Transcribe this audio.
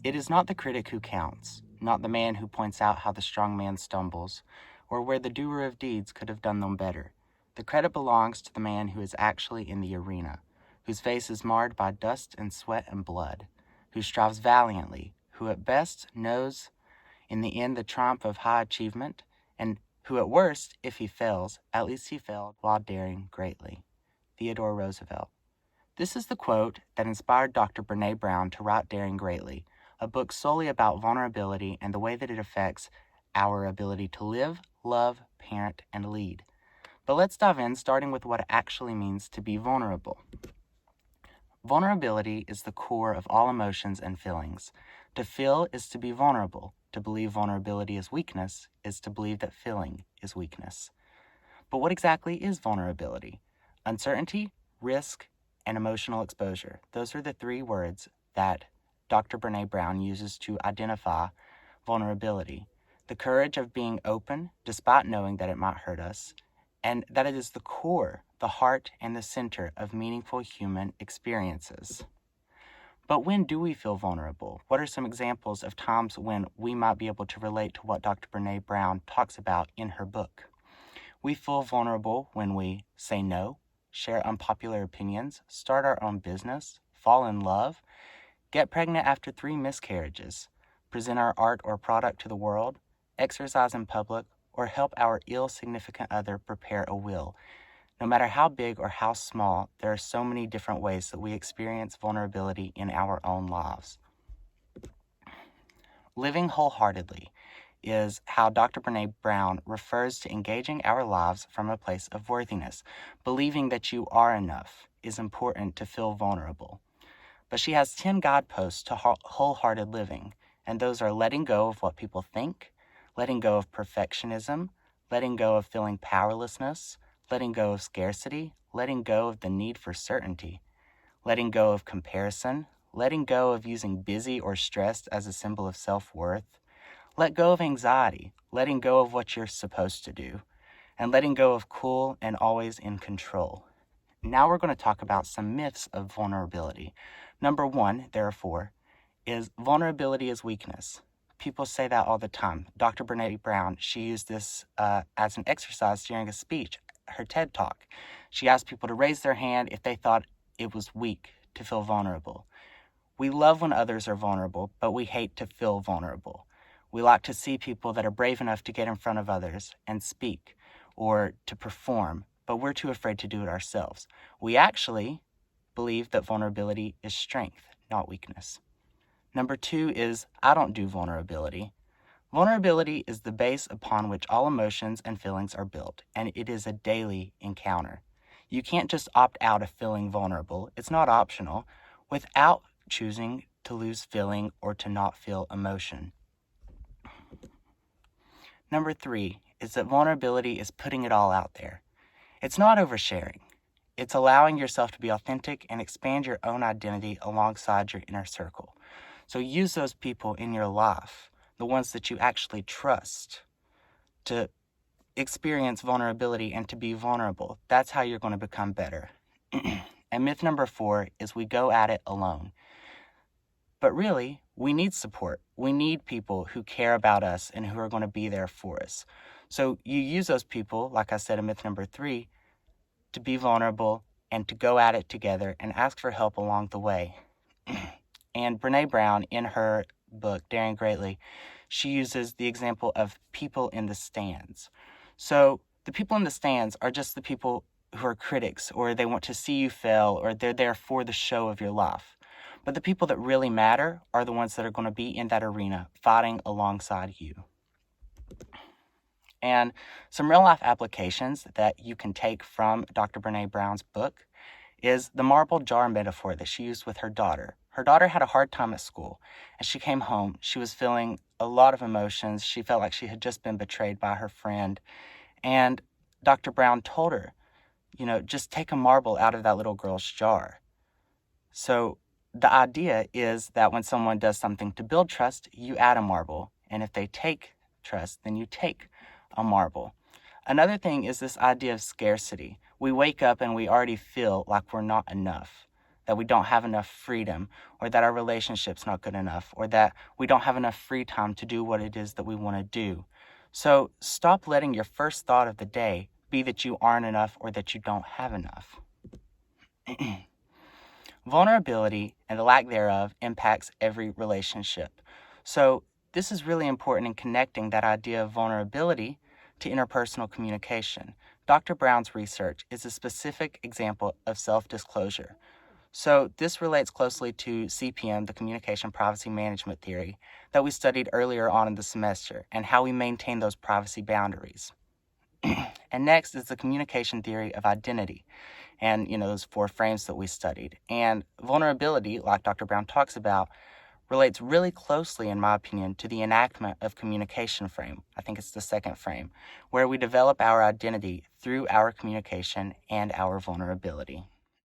It is not the critic who counts, not the man who points out how the strong man stumbles, or where the doer of deeds could have done them better. The credit belongs to the man who is actually in the arena, whose face is marred by dust and sweat and blood, who strives valiantly, who at best knows in the end the triumph of high achievement, and who at worst, if he fails, at least he failed while daring greatly. Theodore Roosevelt. This is the quote that inspired Dr. Brené Brown to write Daring Greatly, a book solely about vulnerability and the way that it affects our ability to live, love, parent, and lead. But let's dive in, starting with what it actually means to be vulnerable. Vulnerability is the core of all emotions and feelings. To feel is to be vulnerable. To believe vulnerability is weakness is to believe that feeling is weakness. But what exactly is vulnerability? Uncertainty, risk, and emotional exposure. Those are the three words that Dr. Brené Brown uses to identify vulnerability. The courage of being open despite knowing that it might hurt us, and that it is the core, the heart, and the center of meaningful human experiences. But when do we feel vulnerable? What are some examples of times when we might be able to relate to what Dr. Brené Brown talks about in her book? We feel vulnerable when we say no, share unpopular opinions, start our own business, fall in love, get pregnant after 3 miscarriages, present our art or product to the world, exercise in public, or help our ill significant other prepare a will. No matter how big or how small, there are so many different ways that we experience vulnerability in our own lives. Living wholeheartedly is how Dr. Brené Brown refers to engaging our lives from a place of worthiness. Believing that you are enough is important to feel vulnerable. But she has 10 guideposts to wholehearted living, and those are letting go of what people think, letting go of perfectionism, letting go of feeling powerlessness, letting go of scarcity, letting go of the need for certainty, letting go of comparison, letting go of using busy or stressed as a symbol of self-worth, let go of anxiety, letting go of what you're supposed to do, and letting go of cool and always in control. Now we're going to talk about some myths of vulnerability. Number 1, therefore, is vulnerability is weakness. People say that all the time. Dr. Brené Brown, she used this as an exercise during a speech, her TED Talk. She asked people to raise their hand if they thought it was weak to feel vulnerable. We love when others are vulnerable, but we hate to feel vulnerable. We like to see people that are brave enough to get in front of others and speak or to perform, but we're too afraid to do it ourselves. We actually believe that vulnerability is strength, not weakness. Number 2 is I don't do vulnerability. Vulnerability is the base upon which all emotions and feelings are built, and it is a daily encounter. You can't just opt out of feeling vulnerable. It's not optional without choosing to lose feeling or to not feel emotion. Number 3 is that vulnerability is putting it all out there. It's not oversharing. It's allowing yourself to be authentic and expand your own identity alongside your inner circle. So use those people in your life, the ones that you actually trust, to experience vulnerability and to be vulnerable. That's how you're going to become better. And myth number 4 is we go at it alone. But really, we need support. We need people who care about us and who are going to be there for us. So you use those people, like I said in myth number 3, to be vulnerable and to go at it together and ask for help along the way. And Brené Brown, in her book, Daring Greatly, she uses the example of people in the stands. So the people in the stands are just the people who are critics, or they want to see you fail, or they're there for the show of your life. But the people that really matter are the ones that are going to be in that arena fighting alongside you. And some real-life applications that you can take from Dr. Brené Brown's book is the marble jar metaphor that she used with her daughter. Her daughter had a hard time at school. As she came home, she was feeling a lot of emotions. She felt like she had just been betrayed by her friend. And Dr. Brown told her, just take a marble out of that little girl's jar. So the idea is that when someone does something to build trust, you add a marble. And if they take trust, then you take a marble. Another thing is this idea of scarcity. We wake up and we already feel like we're not enough. that we don't have enough freedom, or that our relationship's not good enough, or that we don't have enough free time to do what it is that we want to do. So stop letting your first thought of the day be that you aren't enough or that you don't have enough. Vulnerability and the lack thereof impacts every relationship. So this is really important in connecting that idea of vulnerability to interpersonal communication. Dr. Brown's research is a specific example of self-disclosure. So this relates closely to CPM, the Communication Privacy Management Theory, that we studied earlier on in the semester, and how we maintain those privacy boundaries. And next is the communication theory of identity, and those 4 frames that we studied. And vulnerability, like Dr. Brown talks about, relates really closely, in my opinion, to the enactment of communication frame. I think it's the 2nd frame, where we develop our identity through our communication and our vulnerability.